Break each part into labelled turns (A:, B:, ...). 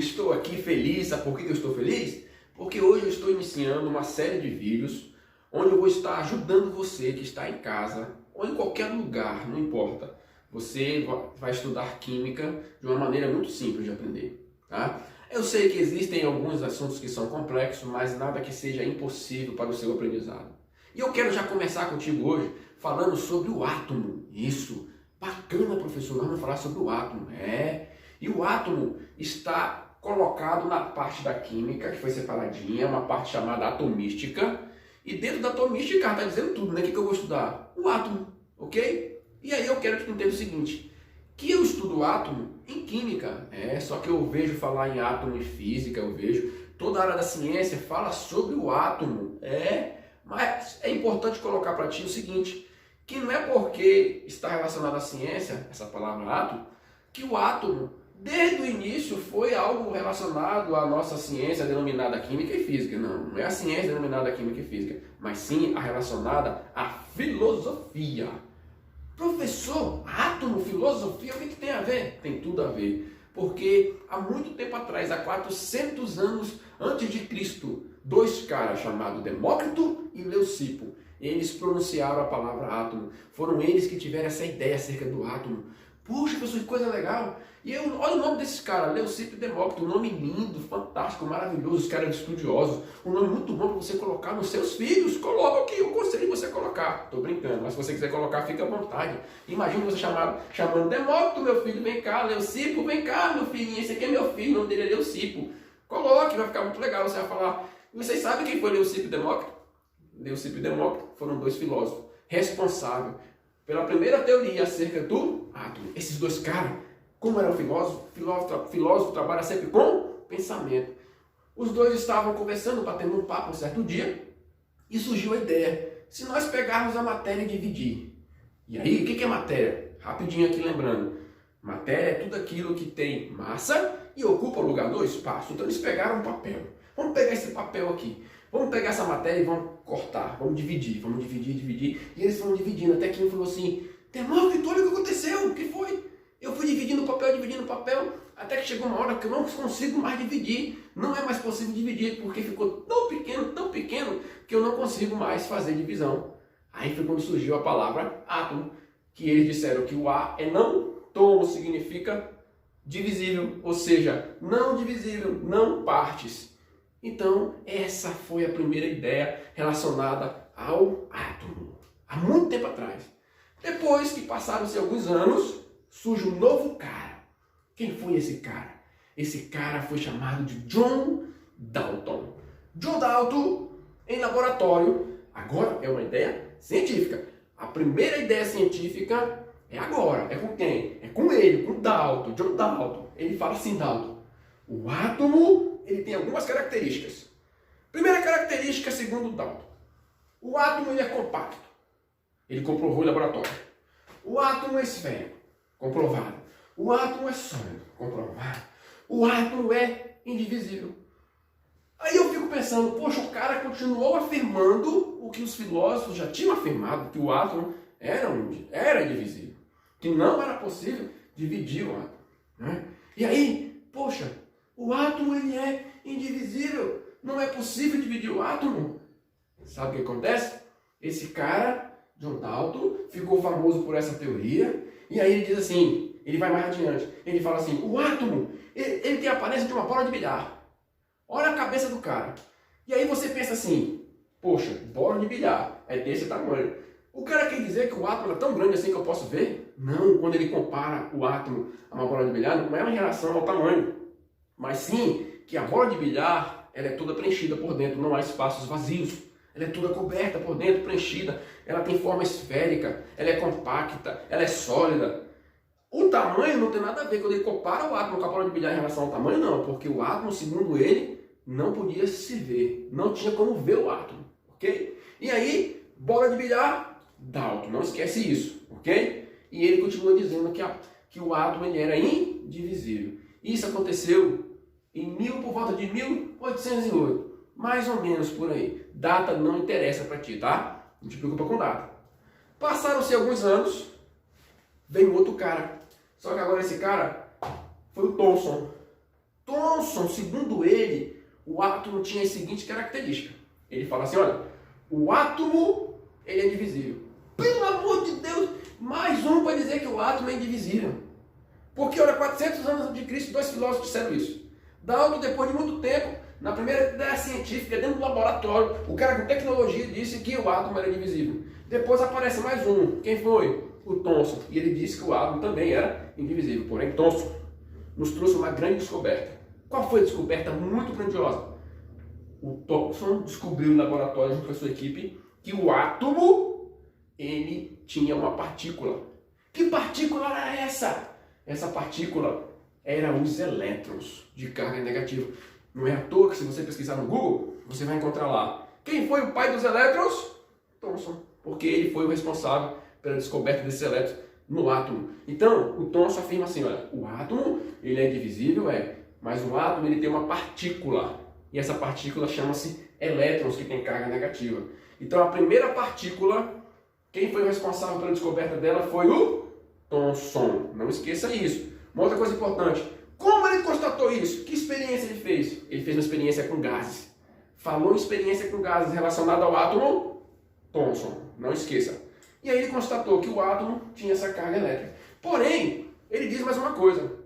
A: estou aqui feliz. Sabe por que eu estou feliz? Porque hoje eu estou iniciando uma série de vídeos onde eu vou estar ajudando você que está em casa ou em qualquer lugar, não importa. Você vai estudar química de uma maneira muito simples de aprender, tá? Eu sei que existem alguns assuntos que são complexos, mas nada que seja impossível para o seu aprendizado. E eu quero já começar contigo hoje falando sobre o átomo. Isso, bacana, professor, nós vamos falar sobre o átomo. E o átomo está colocado na parte da química, que foi separadinha, uma parte chamada atomística. E dentro da atomística está dizendo tudo, né? O que eu vou estudar? O átomo, ok? E aí eu quero que tu entenda o seguinte, que eu estudo o átomo em química, só que eu vejo falar em átomo em física, eu vejo toda a área da ciência fala sobre o átomo, mas é importante colocar para ti o seguinte, que não é porque está relacionado à ciência, essa palavra átomo, que o átomo, desde o início, foi algo relacionado à nossa ciência denominada química e física. Não é a ciência denominada química e física, mas sim a relacionada à filosofia. Professor, átomo, filosofia, o que tem a ver? Tem tudo a ver. Porque há muito tempo atrás, há 400 anos antes de Cristo, dois caras chamados Demócrito e Leucipo, eles pronunciaram a palavra átomo. Foram eles que tiveram essa ideia acerca do átomo. Puxa, professor, que coisa legal. E olha o nome desses caras, Leucipo e Demócrito, um nome lindo, fantástico, maravilhoso, os caras estudiosos, um nome muito bom para você colocar nos seus filhos. Coloca aqui, eu conselho você colocar. Estou brincando, mas se você quiser colocar, fica à vontade. Imagina você chamando Demócrito, meu filho, vem cá, Leucipo, vem cá, meu filhinho, esse aqui é meu filho, o nome dele é Leucipo. Coloque, vai ficar muito legal, você vai falar. E vocês sabem quem foi Leucipo e Demócrito? Leucipo e Demócrito foram dois filósofos responsáveis pela primeira teoria acerca do átomo. Esses dois caras, como eram filósofo trabalha sempre com pensamento. Os dois estavam conversando, batendo um papo um certo dia, e surgiu a ideia, se nós pegarmos a matéria e dividir. E aí, o que é matéria? Rapidinho aqui lembrando. Matéria é tudo aquilo que tem massa e ocupa o lugar do espaço. Então eles pegaram um papel. Vamos pegar esse papel aqui. Vamos pegar essa matéria e vamos cortar. Vamos dividir. E eles foram dividindo. Até que um falou assim, Demócrito, olha o que aconteceu. O que foi? Eu fui dividindo o papel, até que chegou uma hora que eu não consigo mais dividir. Não é mais possível dividir, porque ficou tão pequeno, que eu não consigo mais fazer divisão. Aí foi quando surgiu a palavra átomo, que eles disseram que o A é não, tomo significa divisível, ou seja, não divisível, não partes. Então, essa foi a primeira ideia relacionada ao átomo, há muito tempo atrás. Depois que passaram-se alguns anos, surge um novo cara. Quem foi esse cara? Esse cara foi chamado de John Dalton. John Dalton, em laboratório, agora é uma ideia científica. A primeira ideia científica é agora. É com quem? É com ele, com Dalton, John Dalton. Ele fala assim, Dalton, o átomo ele tem algumas características. Primeira característica, segundo Dalton, o átomo ele é compacto. Ele comprovou em laboratório. O átomo é esférico, comprovado. O átomo é sólido, comprovado. O átomo é indivisível. Aí eu fico pensando, poxa, o cara continuou afirmando o que os filósofos já tinham afirmado, que o átomo era indivisível, que não era possível dividir o átomo, né? E aí, poxa, o átomo ele é indivisível, não é possível dividir o átomo. Sabe o que acontece? Esse cara, John Dalton, ficou famoso por essa teoria, e aí ele diz assim, ele vai mais adiante, ele fala assim, o átomo, ele tem a aparência de uma bola de bilhar. Olha a cabeça do cara. E aí você pensa assim, poxa, bola de bilhar, é desse tamanho. O cara quer dizer que o átomo é tão grande assim que eu posso ver? Não, quando ele compara o átomo a uma bola de bilhar, não é uma relação ao tamanho, mas sim que a bola de bilhar, ela é toda preenchida por dentro, não há espaços vazios. Ela é toda coberta por dentro, preenchida. Ela tem forma esférica, ela é compacta, ela é sólida. O tamanho não tem nada a ver. Quando ele compara o átomo com a bola de bilhar em relação ao tamanho, não. Porque o átomo, segundo ele, não podia se ver. Não tinha como ver o átomo. Ok? E aí, bola de bilhar, Dalton. Não esquece isso. Ok? E ele continua dizendo que o átomo ele era indivisível. Isso aconteceu por volta de 1808. Mais ou menos por aí. Data não interessa para ti, tá? Não te preocupa com data. Passaram-se alguns anos, veio outro cara. Só que agora esse cara foi o Thomson. Thomson, segundo ele, o átomo tinha a seguinte característica. Ele fala assim, olha, o átomo ele é indivisível. Pelo amor de Deus, mais um para dizer que o átomo é indivisível. Porque, olha, 400 anos antes de Cristo, dois filósofos disseram isso. Dalton, depois de muito tempo, na primeira ideia científica, dentro do laboratório, o cara com tecnologia disse que o átomo era indivisível. Depois aparece mais um. Quem foi? O Thomson. E ele disse que o átomo também era indivisível. Porém, Thomson nos trouxe uma grande descoberta. Qual foi a descoberta muito grandiosa? O Thomson descobriu no laboratório, junto com a sua equipe, que o átomo, ele tinha uma partícula. Que partícula era essa? Essa partícula eram os elétrons de carga negativa. Não é à toa que se você pesquisar no Google, você vai encontrar lá. Quem foi o pai dos elétrons? Thomson. Porque ele foi o responsável pela descoberta desses elétrons no átomo. Então, o Thomson afirma assim, olha, o átomo, ele é indivisível, mas o átomo ele tem uma partícula. E essa partícula chama-se elétrons, que tem carga negativa. Então, a primeira partícula, quem foi o responsável pela descoberta dela foi o Thomson. Não esqueça isso. Uma outra coisa importante. Como ele constatou isso? Que experiência ele fez? Ele fez uma experiência com gases. Falou em experiência com gases relacionada ao átomo Thomson. Não esqueça. E aí ele constatou que o átomo tinha essa carga elétrica. Porém, ele diz mais uma coisa.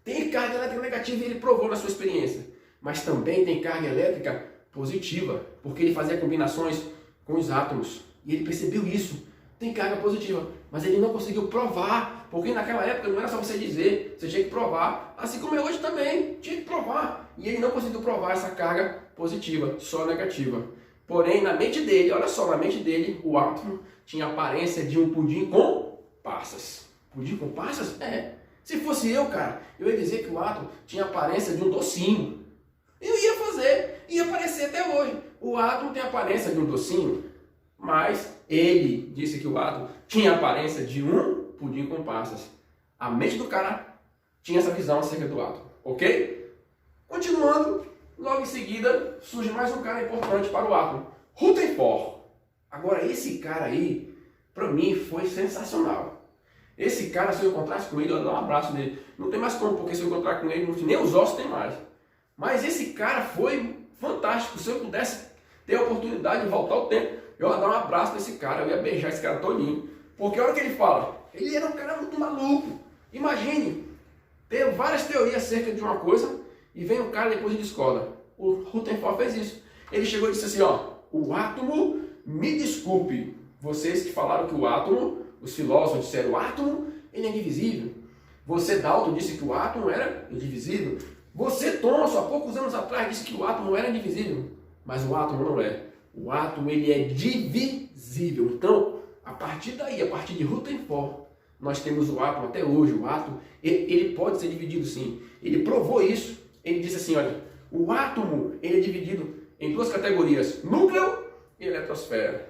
A: Tem carga elétrica negativa e ele provou na sua experiência. Mas também tem carga elétrica positiva, porque ele fazia combinações com os átomos. E ele percebeu isso. Tem carga positiva, mas ele não conseguiu provar, porque naquela época não era só você dizer, você tinha que provar, assim como é hoje também, tinha que provar. E ele não conseguiu provar essa carga positiva, só negativa. Porém, na mente dele, olha só, na mente dele, o átomo tinha a aparência de um pudim com passas. Pudim com passas? É. Se fosse eu, cara, eu ia dizer que o átomo tinha a aparência de um docinho. Eu ia fazer, ia aparecer até hoje. O átomo tem a aparência de um docinho, mas ele disse que o átomo tinha a aparência de um pudim com passas. A mente do cara tinha essa visão acerca do átomo, ok? Continuando, logo em seguida surge mais um cara importante para o átomo, Rutherford. Agora esse cara aí, para mim, foi sensacional. Esse cara, se eu encontrasse com ele, eu ia dar um abraço nele. Não tem mais como, porque se eu encontrar com ele, nem os ossos tem mais. Mas esse cara foi fantástico. Se eu pudesse ter a oportunidade de voltar ao tempo, eu ia dar um abraço nesse cara, eu ia beijar esse cara todinho. Porque a hora que ele fala, ele era um cara muito maluco. Imagine, ter várias teorias acerca de uma coisa e vem um cara depois e discorda. O Rutherford fez isso. Ele chegou e disse assim, ó, o átomo, me desculpe, vocês que falaram que o átomo, os filósofos disseram, o átomo, ele é indivisível. Você, Dalton, disse que o átomo era indivisível. Você, Thomson, há poucos anos atrás, disse que o átomo era indivisível. Mas o átomo não é. O átomo, ele é divisível. Então, a partir daí, a partir de Rutherford, nós temos o átomo até hoje. O átomo, ele pode ser dividido sim. Ele provou isso. Ele disse assim, olha, o átomo, ele é dividido em duas categorias, núcleo e eletrosfera.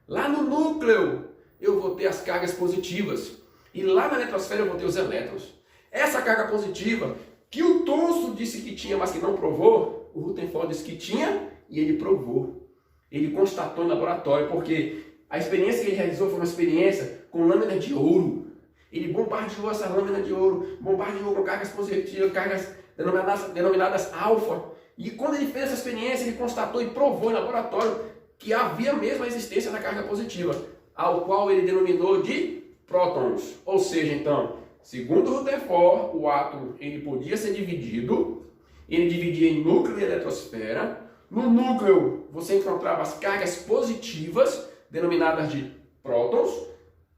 A: Lá no núcleo, eu vou ter as cargas positivas. E lá na eletrosfera, eu vou ter os elétrons. Essa carga positiva, que o Thomson disse que tinha, mas que não provou, o Rutherford disse que tinha e ele provou. Ele constatou em laboratório, porque a experiência que ele realizou foi uma experiência com lâmina de ouro. Ele bombardeou essa lâmina de ouro, bombardeou com cargas positivas, cargas denominadas alfa. E quando ele fez essa experiência, ele constatou e provou em laboratório que havia mesmo a existência da carga positiva, ao qual ele denominou de prótons. Ou seja, então, segundo Rutherford, o átomo ele podia ser dividido, ele dividia em núcleo e eletrosfera. No núcleo, você encontrava as cargas positivas, denominadas de prótons,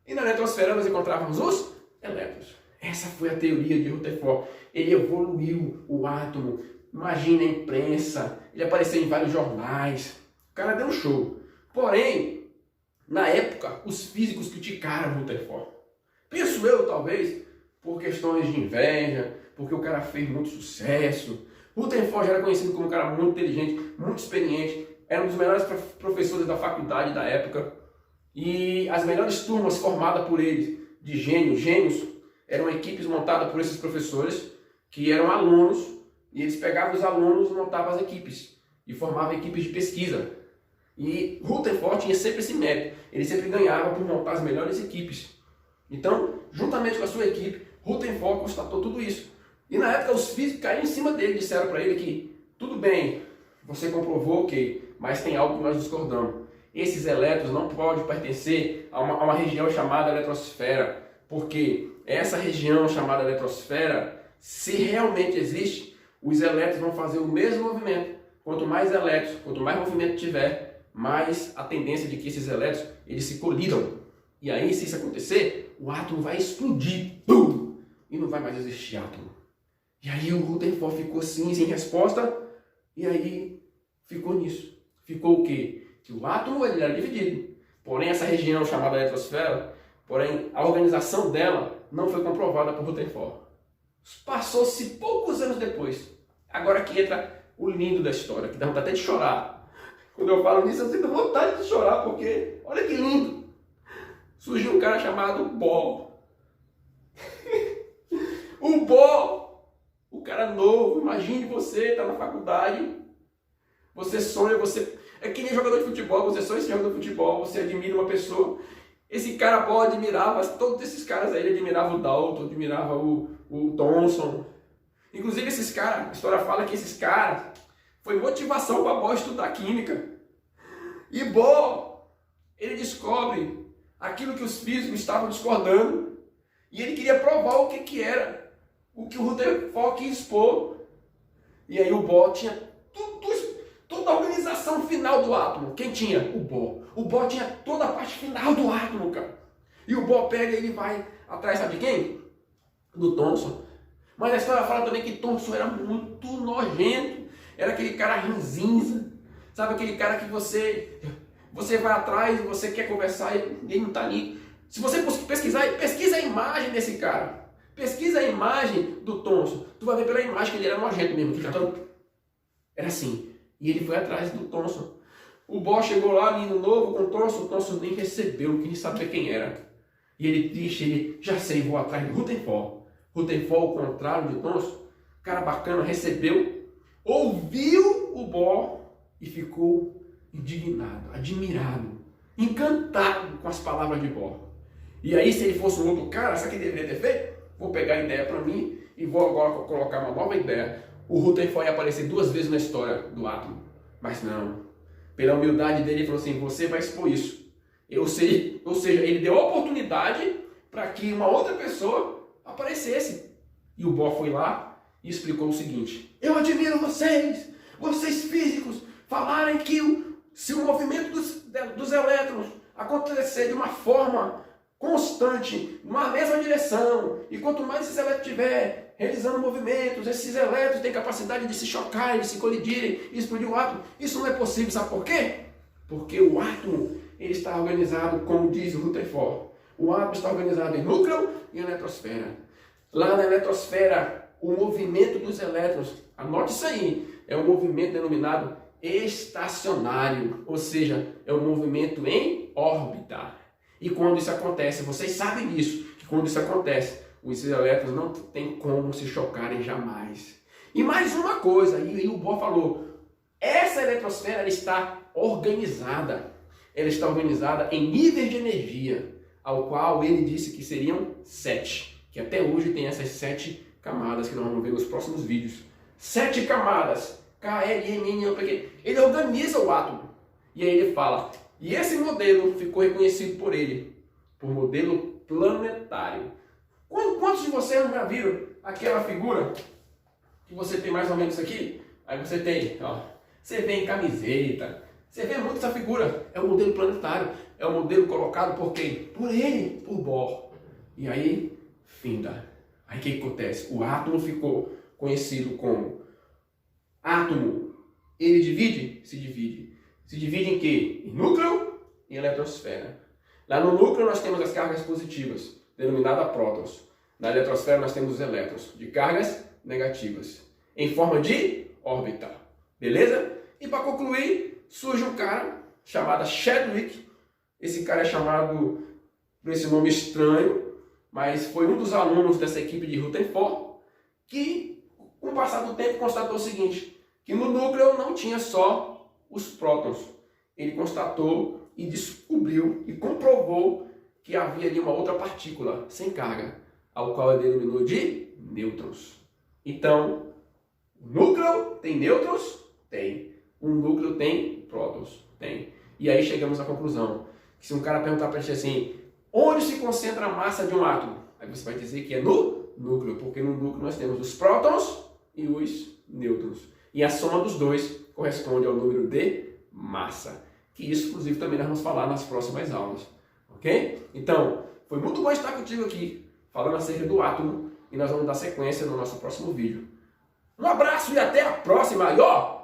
A: e na eletrosfera nós encontrávamos os elétrons. Essa foi a teoria de Rutherford. Ele evoluiu o átomo. Imagina a imprensa, ele apareceu em vários jornais. O cara deu um show. Porém, na época, os físicos criticaram Rutherford. Penso eu, talvez, por questões de inveja, porque o cara fez muito sucesso. Rutherford já era conhecido como um cara muito inteligente, muito experiente, era um dos melhores professores da faculdade da época. E as melhores turmas formadas por ele, de gênios, eram equipes montadas por esses professores, que eram alunos, e eles pegavam os alunos e montavam as equipes, e formavam equipes de pesquisa. E Rutherford tinha sempre esse mérito, ele sempre ganhava por montar as melhores equipes. Então, juntamente com a sua equipe, Rutherford constatou tudo isso. E na época os físicos caíram em cima dele, disseram para ele que tudo bem, você comprovou, ok, mas tem algo que nós discordamos. Esses elétrons não podem pertencer a uma região chamada eletrosfera, porque essa região chamada eletrosfera, se realmente existe, os elétrons vão fazer o mesmo movimento. Quanto mais elétrons, quanto mais movimento tiver, mais a tendência de que esses elétrons eles se colidam. E aí, se isso acontecer, o átomo vai explodir, pum, e não vai mais existir átomo. E aí o Rutherford ficou assim, sem resposta, e aí ficou nisso. Ficou o quê? Que o átomo ele era dividido. Porém, essa região chamada eletrosfera, porém, a organização dela não foi comprovada por Rutherford. Passou-se poucos anos depois. Agora que entra o lindo da história, que dá vontade até de chorar. Quando eu falo nisso, eu sinto vontade de chorar, porque olha que lindo. Surgiu um cara chamado Bohr. O Bohr, o cara novo, imagine você, está na faculdade, você sonha, você é que nem jogador de futebol, você sonha ser jogador de futebol, você admira uma pessoa. Esse cara Bohr admirava, todos esses caras aí, ele admirava o Dalton, admirava o Thomson. Inclusive esses caras, a história fala que esses caras foi motivação para Bohr estudar química. E Bohr, ele descobre aquilo que os físicos estavam discordando e ele queria provar o que era, o que o Rutherford quis expor. E aí o Bohr tinha toda a organização final do átomo. Quem tinha? O Bohr. O Bohr tinha toda a parte final do átomo, cara. E o Bohr pega e ele vai atrás, sabe de quem? Do Thomson. Mas a história fala também que Thomson era muito nojento. Era aquele cara ranzinza. Sabe aquele cara que você vai atrás, você quer conversar e ele não está ali. Se você pesquisar, pesquisa a imagem desse cara. Pesquisa a imagem do Thomson. Tu vai ver pela imagem que ele era nojento mesmo. Era assim. E ele foi atrás do Thomson. O Bohr chegou lá, menino novo, com o Thomson nem recebeu, não queria saber quem era. E ele triste, ele, já sei, vou atrás do Rutherford. Rutherford, ao contrário de Thomson, cara bacana, recebeu, ouviu o Bohr e ficou indignado, admirado, encantado com as palavras de Bohr. E aí, se ele fosse um outro cara, sabe o que ele deveria ter feito? Vou pegar a ideia para mim e vou agora colocar uma nova ideia. O Rutherford ia aparecer 2 vezes na história do átomo. Mas não. Pela humildade dele, ele falou assim, você vai expor isso. Ou seja, ele deu a oportunidade para que uma outra pessoa aparecesse. E o Bohr foi lá e explicou o seguinte. Eu admiro vocês físicos, falarem que se o movimento dos elétrons acontecer de uma forma constante, numa mesma direção, e quanto mais esses elétrons tiver realizando movimentos, esses elétrons têm capacidade de se chocarem, de se colidirem e explodir o átomo. Isso não é possível, sabe por quê? Porque o átomo ele está organizado, como diz o Rutherford, o átomo está organizado em núcleo e eletrosfera. Lá na eletrosfera, o movimento dos elétrons, anote isso aí, é um movimento denominado estacionário, ou seja, é um movimento em órbita. E quando isso acontece, vocês sabem disso, que quando isso acontece, os elétrons não tem como se chocarem jamais. E mais uma coisa, e o Bohr falou, essa eletrosfera ela está organizada. Ela está organizada em níveis de energia, ao qual ele disse que seriam 7. Que até hoje tem essas 7 camadas que nós vamos ver nos próximos vídeos. 7 camadas, K, L, M, N, P, ele organiza o átomo. E aí ele fala, e esse modelo ficou reconhecido por ele, por modelo planetário. Quantos de vocês já viram aquela figura que você tem mais ou menos aqui? Aí você tem, ó, você vê em camiseta, você vê muito essa figura. É um modelo planetário, é um modelo colocado por quem? Por ele, por Bohr. E aí, finda. Aí o que acontece? O átomo ficou conhecido como átomo. Ele divide? Se divide. Se divide em quê? Em núcleo e eletrosfera. Lá no núcleo nós temos as cargas positivas, denominadas prótons. Na eletrosfera nós temos os elétrons, de cargas negativas, em forma de órbita. Beleza? E para concluir, surge um cara chamado Chadwick. Esse cara é chamado por esse nome estranho, mas foi um dos alunos dessa equipe de Rutherford, que, com o passar do tempo, constatou o seguinte, que no núcleo não tinha só os prótons. Ele constatou e descobriu e comprovou que havia ali uma outra partícula sem carga, ao qual ele denominou de nêutrons. Então, o núcleo tem nêutrons? Tem. O núcleo tem prótons? Tem. E aí chegamos à conclusão, que se um cara perguntar para a gente assim, onde se concentra a massa de um átomo? Aí você vai dizer que é no núcleo, porque no núcleo nós temos os prótons e os nêutrons. E a soma dos dois corresponde ao número de massa. Que isso, inclusive, também nós vamos falar nas próximas aulas. Ok? Então, foi muito bom estar contigo aqui, falando acerca do átomo, e nós vamos dar sequência no nosso próximo vídeo. Um abraço e até a próxima! E ó,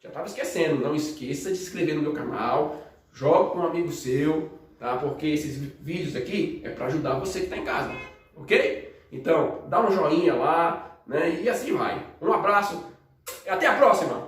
A: já estava esquecendo, não esqueça de se inscrever no meu canal, joga com um amigo seu, tá? Porque esses vídeos aqui é para ajudar você que está em casa, ok? Então, dá um joinha lá, né? E assim vai. Um abraço e até a próxima!